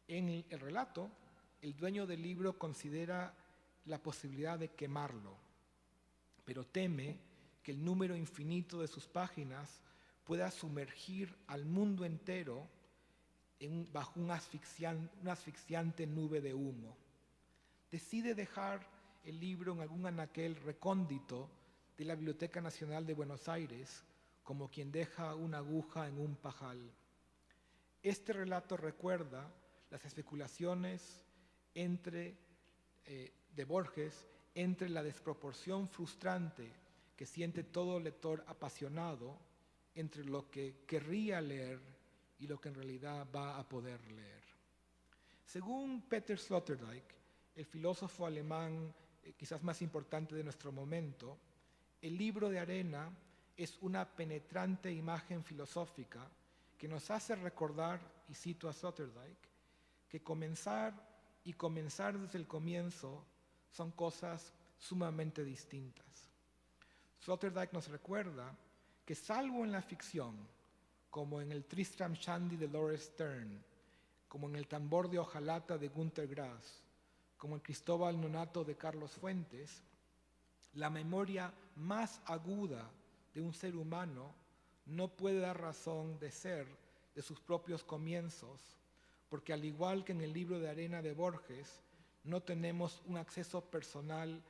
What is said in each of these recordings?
En el relato, el dueño del libro considera la posibilidad de quemarlo, pero teme que el número infinito de sus páginas pueda sumergir al mundo entero bajo una asfixiante nube de humo. Decide dejar el libro en algún anaquel recóndito de la Biblioteca Nacional de Buenos Aires, como quien deja una aguja en un pajal. Este relato recuerda las especulaciones de Borges entre la desproporción frustrante que siente todo lector apasionado entre lo que querría leer y lo que en realidad va a poder leer. Según Peter Sloterdijk, el filósofo alemán quizás más importante de nuestro momento, el libro de arena es una penetrante imagen filosófica que nos hace recordar, y cito a Sloterdijk, que comenzar y comenzar desde el comienzo son cosas sumamente distintas. Sloterdijk nos recuerda que salvo en la ficción, como en el Tristram Shandy de Laurence Sterne, como en el Tambor de hojalata de Günter Grass, como en Cristóbal Nonato de Carlos Fuentes, la memoria más aguda de un ser humano no puede dar razón de ser de sus propios comienzos, porque al igual que en el libro de arena de Borges, no tenemos un acceso personal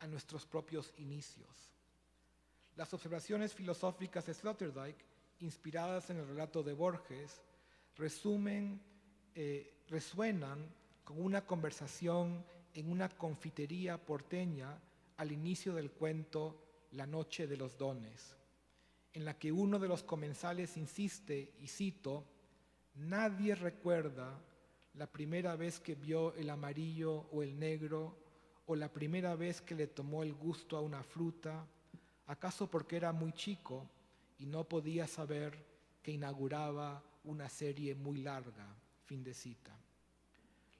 a nuestros propios inicios. Las observaciones filosóficas de Sloterdijk, inspiradas en el relato de Borges, resuenan con una conversación en una confitería porteña al inicio del cuento La noche de los dones, en la que uno de los comensales insiste, y cito, «Nadie recuerda la primera vez que vio el amarillo o el negro, o la primera vez que le tomó el gusto a una fruta, acaso porque era muy chico y no podía saber que inauguraba una serie muy larga». Fin de cita.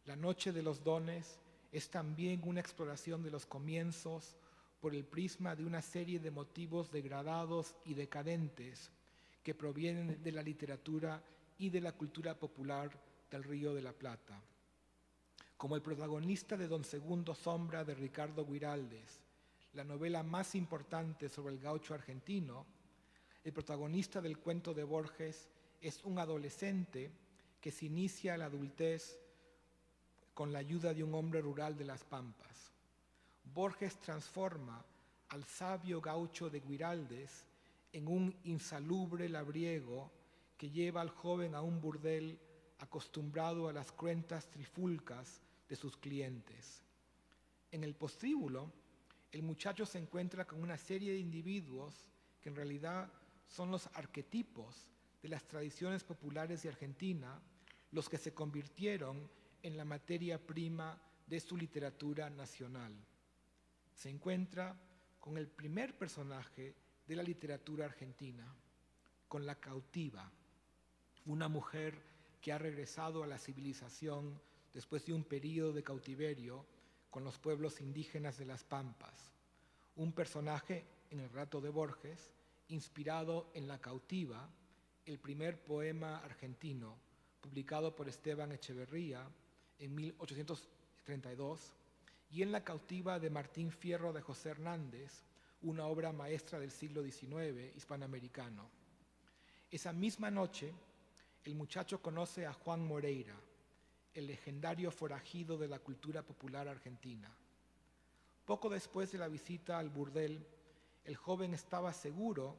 La noche de los dones es también una exploración de los comienzos por el prisma de una serie de motivos degradados y decadentes que provienen de la literatura y de la cultura popular del Río de la Plata. Como el protagonista de Don Segundo Sombra de Ricardo Guiraldes, la novela más importante sobre el gaucho argentino, el protagonista del cuento de Borges es un adolescente que se inicia a la adultez con la ayuda de un hombre rural de las Pampas. Borges transforma al sabio gaucho de Guiraldes en un insalubre labriego que lleva al joven a un burdel acostumbrado a las cruentas trifulcas de sus clientes. En el postíbulo, el muchacho se encuentra con una serie de individuos que en realidad son los arquetipos de las tradiciones populares de Argentina, los que se convirtieron en la materia prima de su literatura nacional. Se encuentra con el primer personaje de la literatura argentina, con la cautiva, una mujer que ha regresado a la civilización después de un período de cautiverio con los pueblos indígenas de las Pampas. Un personaje en el relato de Borges, inspirado en La cautiva, el primer poema argentino, publicado por Esteban Echeverría en 1832, y en La cautiva de Martín Fierro de José Hernández, una obra maestra del siglo XIX hispanoamericano. Esa misma noche, el muchacho conoce a Juan Moreira, el legendario forajido de la cultura popular argentina. Poco después de la visita al burdel, el joven estaba seguro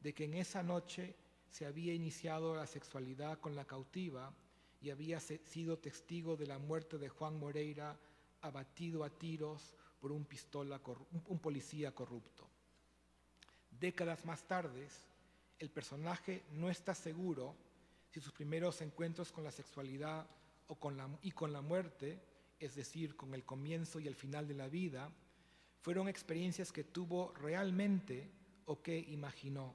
de que en esa noche se había iniciado la sexualidad con la cautiva y había sido testigo de la muerte de Juan Moreira, abatido a tiros por un policía corrupto. Décadas más tarde, el personaje no está seguro si sus primeros encuentros con la sexualidad y con la muerte, es decir, con el comienzo y el final de la vida, fueron experiencias que tuvo realmente o que imaginó.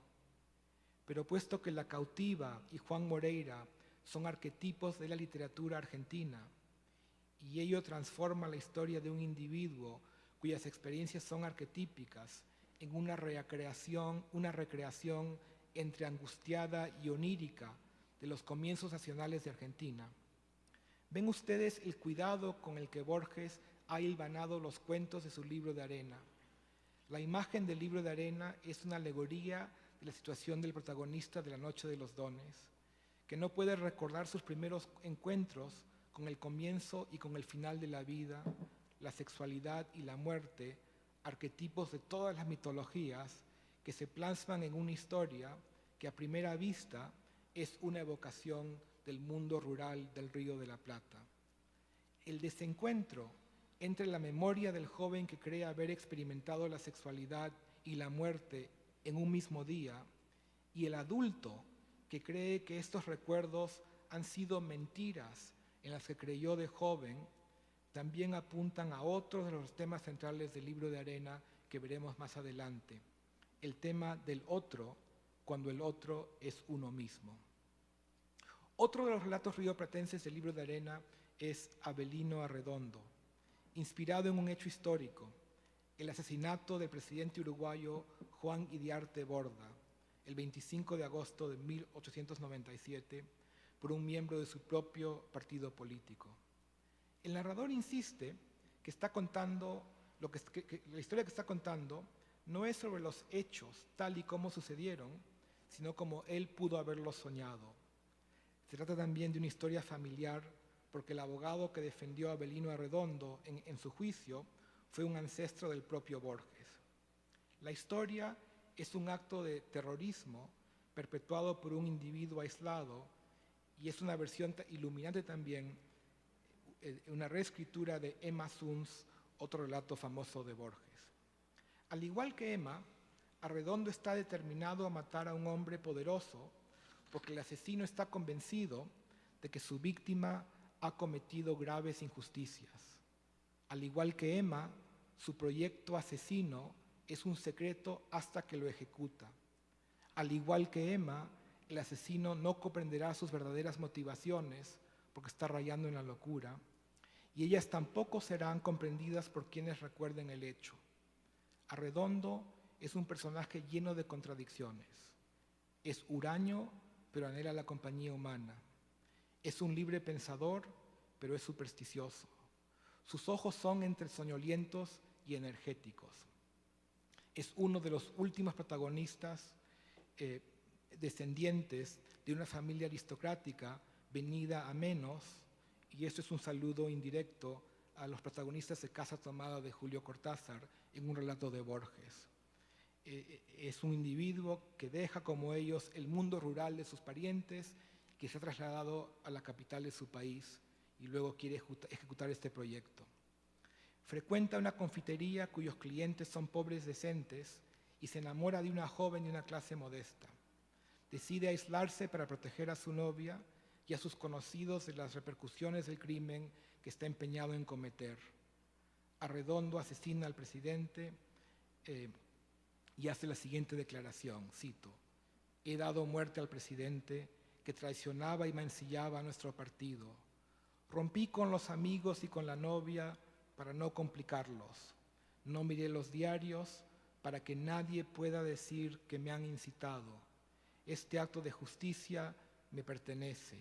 Pero puesto que La cautiva y Juan Moreira son arquetipos de la literatura argentina, y ello transforma la historia de un individuo cuyas experiencias son arquetípicas en una recreación entre angustiada y onírica de los comienzos nacionales de Argentina, Ven ustedes el cuidado con el que Borges ha hilvanado los cuentos de su libro de arena. La imagen del libro de arena es una alegoría de la situación del protagonista de La Noche de los Dones, que no puede recordar sus primeros encuentros con el comienzo y con el final de la vida, la sexualidad y la muerte, arquetipos de todas las mitologías que se plasman en una historia que a primera vista es una evocación del mundo rural del Río de la Plata. El desencuentro entre la memoria del joven que cree haber experimentado la sexualidad y la muerte en un mismo día y el adulto que cree que estos recuerdos han sido mentiras en las que creyó de joven, también apuntan a otros de los temas centrales del libro de arena que veremos más adelante, el tema del otro cuando el otro es uno mismo. Otro de los relatos rioplatenses del libro de arena es Avelino Arredondo, inspirado en un hecho histórico, el asesinato del presidente uruguayo Juan Iriarte Borda, el 25 de agosto de 1897, por un miembro de su propio partido político. El narrador insiste que está contando, la historia que está contando no es sobre los hechos tal y como sucedieron, sino como él pudo haberlos soñado. Se trata también de una historia familiar porque el abogado que defendió a Avelino Arredondo en su juicio fue un ancestro del propio Borges. La historia es un acto de terrorismo perpetuado por un individuo aislado y es una versión iluminante también, una reescritura de Emma Suns, otro relato famoso de Borges. Al igual que Emma, Arredondo está determinado a matar a un hombre poderoso porque el asesino está convencido de que su víctima ha cometido graves injusticias. Al igual que Emma, su proyecto asesino es un secreto hasta que lo ejecuta. Al igual que Emma, el asesino no comprenderá sus verdaderas motivaciones porque está rayando en la locura, y ellas tampoco serán comprendidas por quienes recuerden el hecho. Arredondo es un personaje lleno de contradicciones. Es huraño, pero anhela la compañía humana. Es un libre pensador, pero es supersticioso. Sus ojos son entre soñolientos y energéticos. Es uno de los últimos protagonistas descendientes de una familia aristocrática venida a menos, y esto es un saludo indirecto a los protagonistas de Casa Tomada de Julio Cortázar en un relato de Borges. Es un individuo que deja como ellos el mundo rural de sus parientes, que se ha trasladado a la capital de su país y luego quiere ejecutar este proyecto. Frecuenta una confitería cuyos clientes son pobres decentes y se enamora de una joven de una clase modesta. Decide aislarse para proteger a su novia y a sus conocidos de las repercusiones del crimen que está empeñado en cometer. Arredondo asesina al presidente y hace la siguiente declaración, cito: «He dado muerte al presidente que traicionaba y mancillaba a nuestro partido. Rompí con los amigos y con la novia para no complicarlos. No miré los diarios para que nadie pueda decir que me han incitado. Este acto de justicia me pertenece,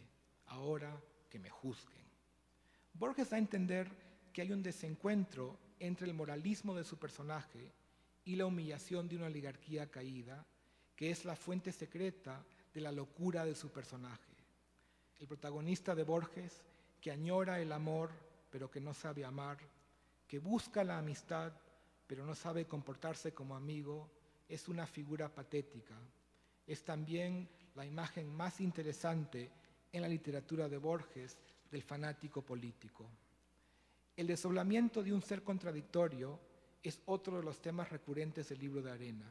ahora que me juzguen». Borges da a entender que hay un desencuentro entre el moralismo de su personaje y la humillación de una oligarquía caída, que es la fuente secreta de la locura de su personaje. El protagonista de Borges, que añora el amor pero que no sabe amar, que busca la amistad pero no sabe comportarse como amigo, es una figura patética. Es también la imagen más interesante en la literatura de Borges del fanático político. El desdoblamiento de un ser contradictorio es otro de los temas recurrentes del libro de arena.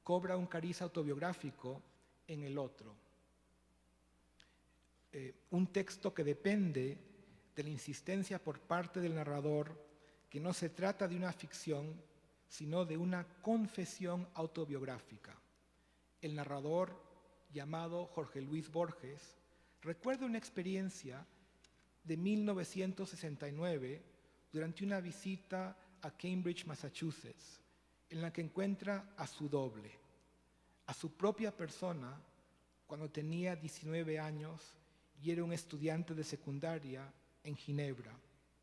Cobra un cariz autobiográfico en el otro. Un texto que depende de la insistencia por parte del narrador que no se trata de una ficción, sino de una confesión autobiográfica. El narrador, llamado Jorge Luis Borges, recuerda una experiencia de 1969 durante una visita a Cambridge, Massachusetts, en la que encuentra a su doble, a su propia persona cuando tenía 19 años y era un estudiante de secundaria en Ginebra.